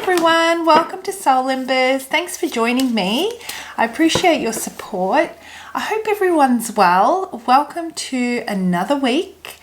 everyone, welcome to Soul Embers. Thanks for joining me. I appreciate your support. I hope everyone's well. Welcome to another week.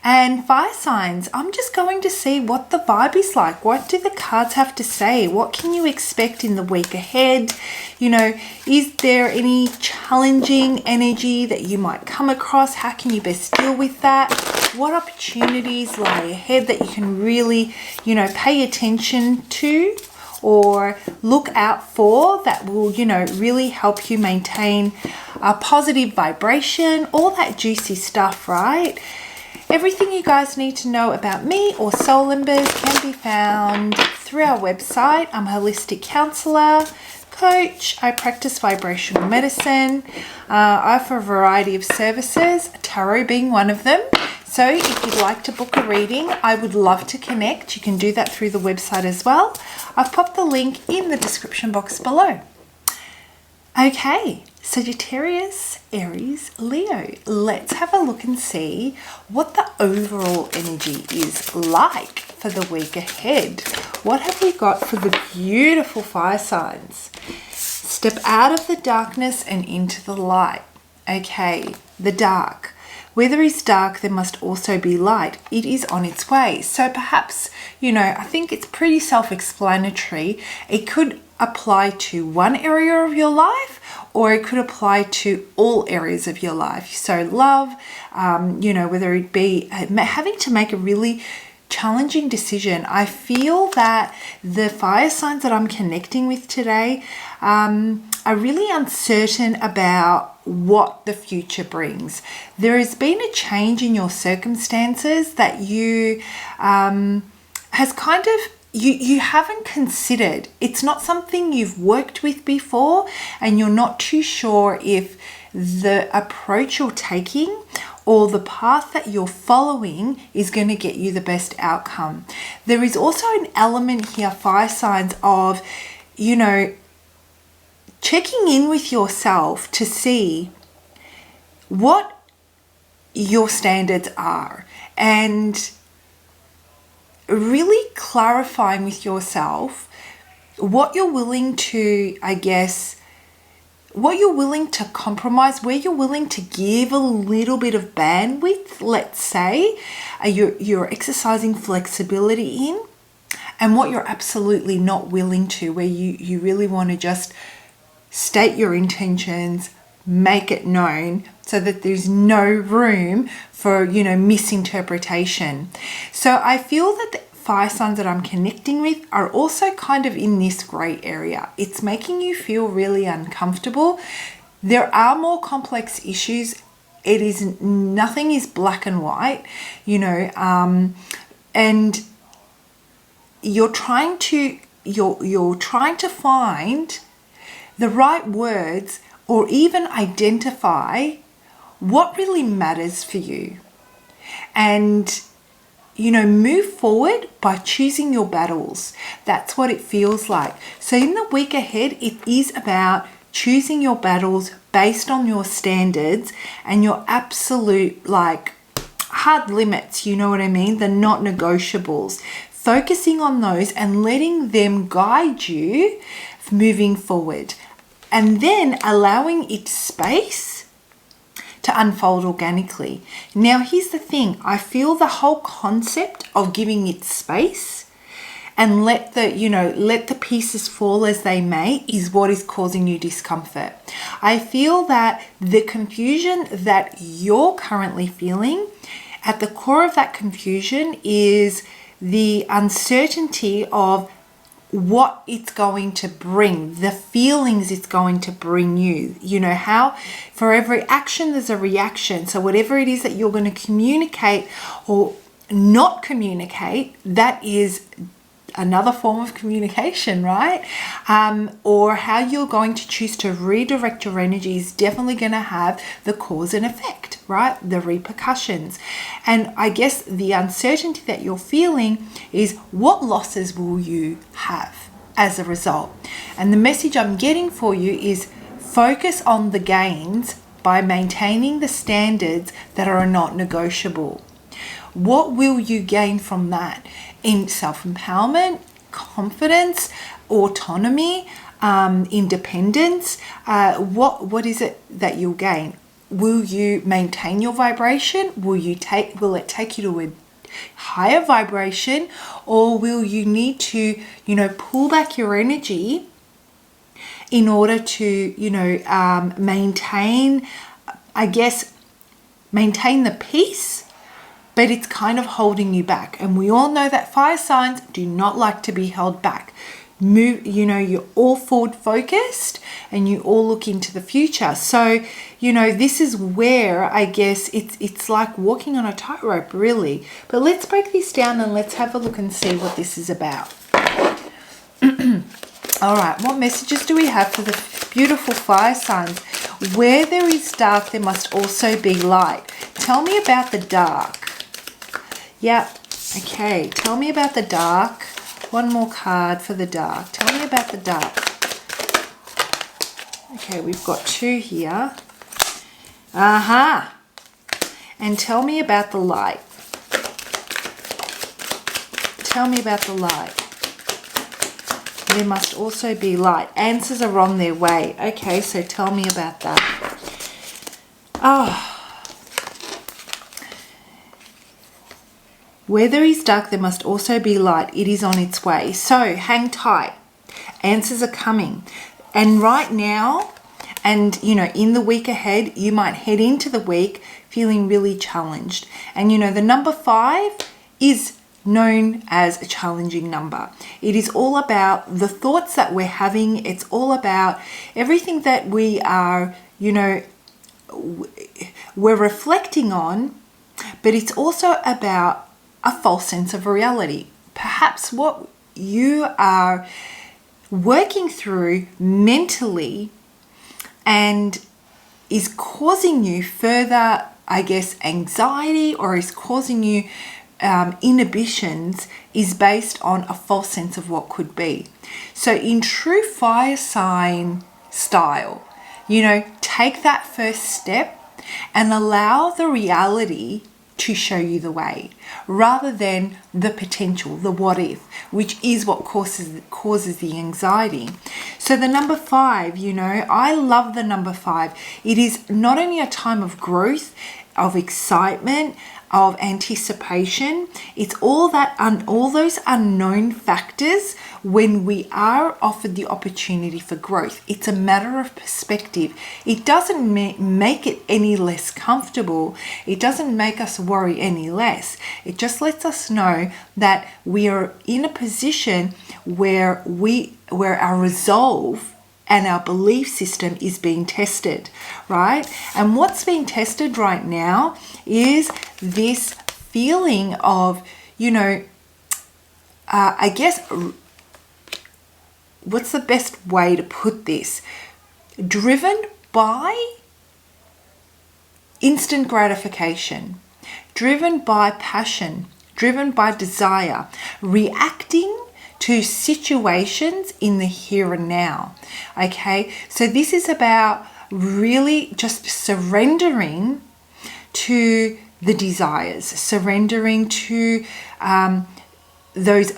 And fire signs, I'm just going to see what the vibe is like. What do the cards have to say? What can you expect in the week ahead? You know, is there any challenging energy that you might come across? How can you best deal with that? What opportunities lie ahead that you can really, pay attention to or look out for that will, really help you maintain a positive vibration, all that juicy stuff, right? Everything you guys need to know about me or Soul Embers can be found through our website. I'm a holistic counselor, coach. I practice vibrational medicine. I offer a variety of services, tarot being one of them. So if you'd like to book a reading, I would love to connect. You can do that through the website as well. I've popped the link in the description box below. Okay, Sagittarius, Aries, Leo. Let's have a look and see what the overall energy is like for the week ahead. What have we got for the beautiful fire signs? Step out of the darkness and into the light. Okay, the dark. Where there is dark, there must also be light. It is on its way. So perhaps, I think it's pretty self-explanatory. It could apply to one area of your life, or it could apply to all areas of your life. So love, whether it be having to make a really challenging decision. I feel that the fire signs that I'm connecting with today are really uncertain about what the future brings. There has been a change in your circumstances that you has kind of you haven't considered. It's not something you've worked with before, and you're not too sure if the approach you're taking or the path that you're following is going to get you the best outcome. There is also an element here, fire signs, of, checking in with yourself to see what your standards are and really clarifying with yourself what you're willing to, what you're willing to compromise, where you're willing to give a little bit of bandwidth, let's say, you're exercising flexibility in, and what you're absolutely not willing to, where you really want to just state your intentions, make it known so that there's no room for, misinterpretation. So I feel that the fire signs that I'm connecting with are also kind of in this gray area. It's making you feel really uncomfortable. There are more complex issues. Nothing is black and white, and you're trying to find the right words or even identify what really matters for you, and move forward by choosing your battles. That's what it feels like. So in the week ahead, it is about choosing your battles based on your standards and your absolute hard limits, you know what I mean? The not negotiables. Focusing on those and letting them guide you moving forward. And then allowing it space to unfold organically. Now, here's the thing. I feel the whole concept of giving it space and let the pieces fall as they may is what is causing you discomfort. I feel that the confusion that you're currently feeling, at the core of that confusion is the uncertainty of what it's going to bring, the feelings it's going to bring you. How for every action there's a reaction. So whatever it is that you're going to communicate or not communicate, that is another form of communication, right? Or how you're going to choose to redirect your energy is definitely going to have the cause and effect, right? The repercussions. And I guess the uncertainty that you're feeling is what losses will you have as a result? And the message I'm getting for you is focus on the gains by maintaining the standards that are not negotiable. What will you gain from that? In self-empowerment, confidence, autonomy, independence. What is it that you'll gain? Will you maintain your vibration? Will it take you to a higher vibration, or will you need to, pull back your energy in order to, maintain the peace, but it's kind of holding you back. And we all know that fire signs do not like to be held back. You're all forward focused and you all look into the future. So, this is where I guess it's like walking on a tightrope, really. But let's break this down and let's have a look and see what this is about. All right, what messages do we have for the beautiful fire signs? Where there is dark, there must also be light. Tell me about the dark. Yep, okay, tell me about the dark. One more card for the dark. Tell me about the dark. Okay, we've got 2 here. And tell me about the light. Tell me about the light. There must also be light. Answers are on their way. Okay, so tell me about that. Where there is dark, there must also be light. It is on its way. So hang tight. Answers are coming. And right now, and in the week ahead, you might head into the week feeling really challenged. And the number 5 is known as a challenging number. It is all about the thoughts that we're having. It's all about everything that we are, we're reflecting on, but it's also about a false sense of reality. Perhaps what you are working through mentally and is causing you further, anxiety, or is causing you inhibitions, is based on a false sense of what could be. So in true fire sign style, take that first step and allow the reality to show you the way, rather than the potential, the what if, which is what causes the anxiety. So the number 5, I love the number 5. It is not only a time of growth, of excitement, of anticipation. It's all those unknown factors when we are offered the opportunity for growth. It's a matter of perspective. It doesn't make it any less comfortable. It doesn't make us worry any less. It just lets us know that we are in a position where our resolve and our belief system is being tested, right? And what's being tested right now is this feeling of, what's the best way to put this? Driven by instant gratification, driven by passion, driven by desire, reacting to situations in the here and now. Okay, so this is about really just surrendering to the desires, surrendering to those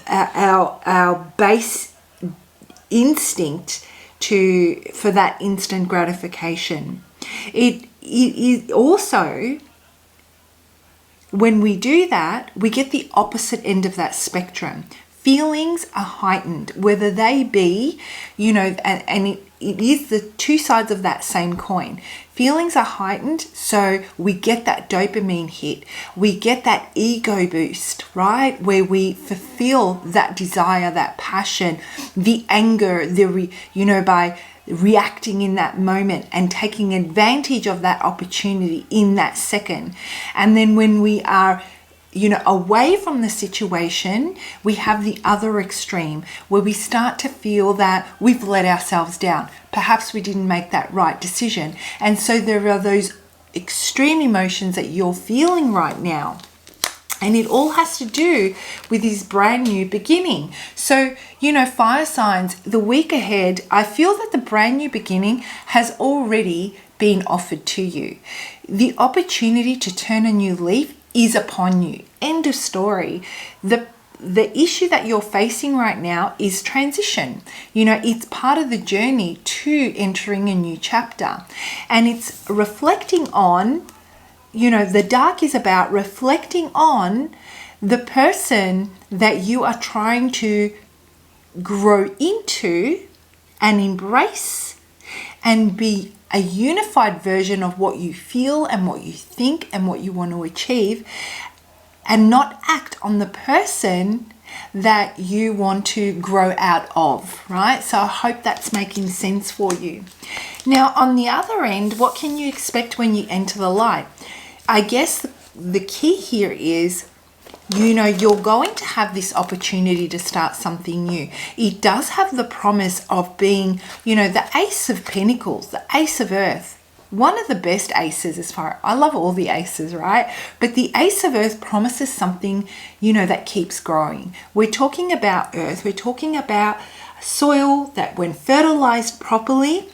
our base instinct for that instant gratification. It is also, when we do that, we get the opposite end of that spectrum. Feelings are heightened, whether they be, and it is the 2 sides of that same coin. Feelings are heightened, so we get that dopamine hit. We get that ego boost, right? Where we fulfill that desire, that passion, the anger, by reacting in that moment and taking advantage of that opportunity in that second. And then when we are away from the situation, we have the other extreme where we start to feel that we've let ourselves down. Perhaps we didn't make that right decision. And so there are those extreme emotions that you're feeling right now. And it all has to do with this brand new beginning. So, fire signs, the week ahead, I feel that the brand new beginning has already been offered to you. The opportunity to turn a new leaf is upon you. End of story. The the issue that you're facing right now is transition. You know, it's part of the journey to entering a new chapter. And it's reflecting on, you know, the dark is about reflecting on the person that you are trying to grow into and embrace and be a unified version of what you feel and what you think and what you want to achieve, and not act on the person that you want to grow out of, right? So I hope that's making sense for you. Now, on the other end, what can you expect when you enter the light? I guess the key here is, you know, you're going to have this opportunity to start something new. It does have the promise of being, you know, the Ace of Pentacles, the Ace of Earth. One of the best aces as far, I love all the aces, right? But the Ace of Earth promises something, you know, that keeps growing. We're talking about earth. We're talking about soil that when fertilized properly,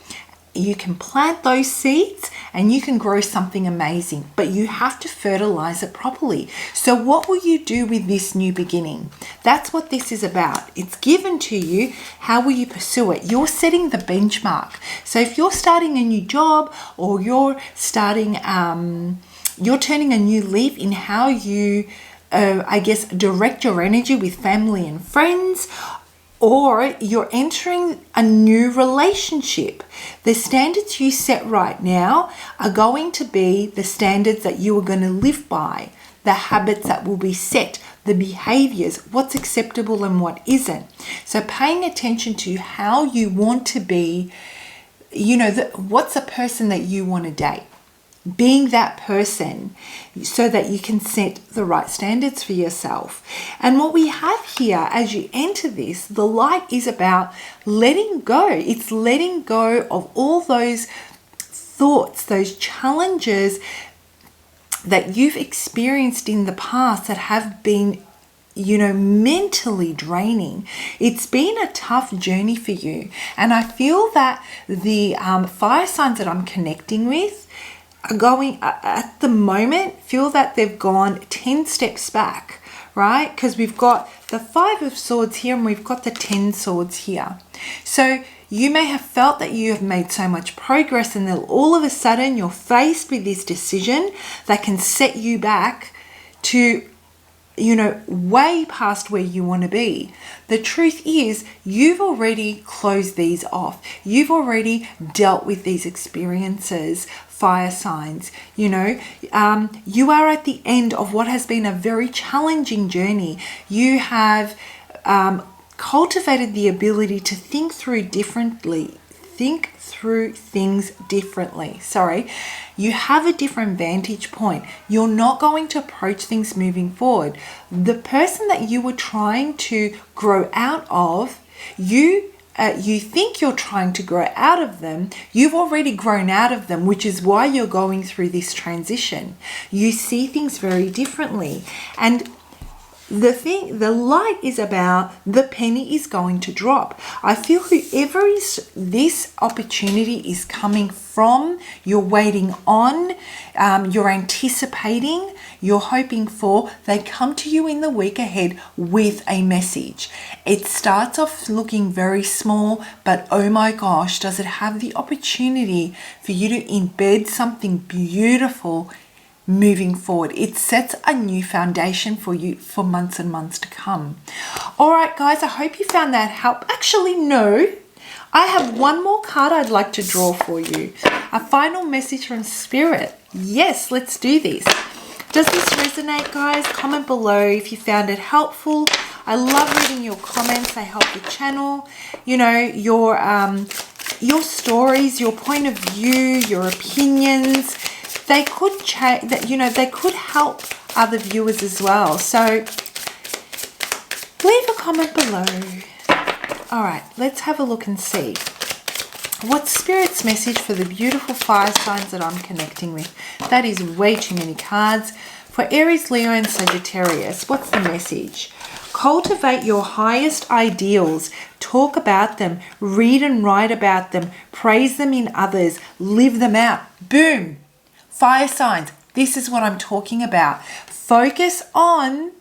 you can plant those seeds and you can grow something amazing, but you have to fertilize it properly. So what will you do with this new beginning? That's what this is about. It's given to you. How will you pursue it? You're setting the benchmark. So if you're starting a new job, or you're starting, you're turning a new leaf in how you, I guess, direct your energy with family and friends, or you're entering a new relationship. The standards you set right now are going to be the standards that you are going to live by, the habits that will be set, the behaviors, what's acceptable and what isn't. So paying attention to how you want to be, you know, what's a person that you want to date. Being that person so that you can set the right standards for yourself. And what we have here as you enter this, the light is about letting go. It's letting go of all those thoughts, those challenges that you've experienced in the past that have been, you know, mentally draining. It's been a tough journey for you. And I feel that the fire signs that I'm connecting with are going, at the moment, feel that they've gone 10 steps back, right? Because we've got the 5 of Swords here and we've got the 10 Swords here. So you may have felt that you have made so much progress, and then all of a sudden you're faced with this decision that can set you back to, you know, way past where you want to be. The truth is, you've already closed these off. You've already dealt with these experiences, fire signs. You know, you are at the end of what has been a very challenging journey. You have cultivated the ability to think through things differently. You have a different vantage point. You're not going to approach things moving forward. The person that you were trying to grow out of, you think you're trying to grow out of them. You've already grown out of them, which is why you're going through this transition. You see things very differently. And the light is about the penny is going to drop. I feel whoever this opportunity is coming from, you're waiting on, you're anticipating, you're hoping for, they come to you in the week ahead with a message. It starts off looking very small, but oh my gosh, does it have the opportunity for you to embed something beautiful moving forward. It sets a new foundation for you for months and months to come. All right, guys, I hope you found that help. Actually, no, I have one more card I'd like to draw for you. A final message from Spirit. Yes, let's do this. Does this resonate, guys? Comment below if you found it helpful. I love reading your comments. They help the channel. You know, your stories, your point of view, your opinions, they could change that, you know, they could help other viewers as well. So leave a comment below. All right, let's have a look and see. What's Spirit's message for the beautiful fire signs that I'm connecting with? That is way too many cards. For Aries, Leo, and Sagittarius, what's the message? Cultivate your highest ideals. Talk about them. Read and write about them. Praise them in others. Live them out. Boom. Fire signs, this is what I'm talking about. Focus on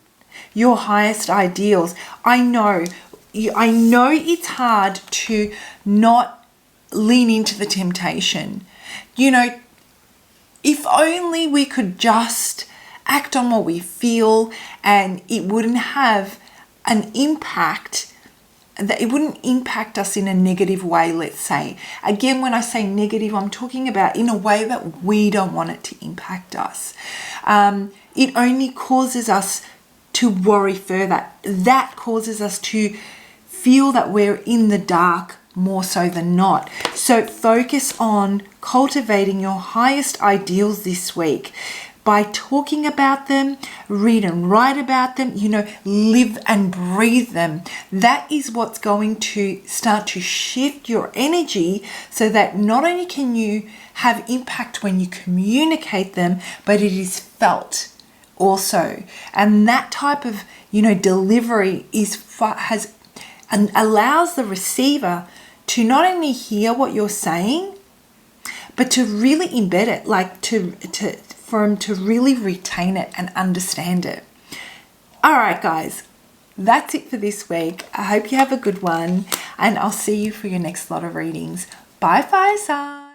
your highest ideals. I know it's hard to not lean into the temptation. You know, if only we could just act on what we feel and it wouldn't have an impact, that it wouldn't impact us in a negative way, let's say. Again, when I say negative, I'm talking about in a way that we don't want it to impact us. It only causes us to worry further. That causes us to feel that we're in the dark more so than not. So focus on cultivating your highest ideals this week by talking about them, read and write about them, live and breathe them. That is what's going to start to shift your energy so that not only can you have impact when you communicate them, but it is felt also. And that type of, delivery allows the receiver to not only hear what you're saying, but to really embed it, for them to really retain it and understand it. All right, guys, that's it for this week. I hope you have a good one, and I'll see you for your next lot of readings. Bye, fire signs.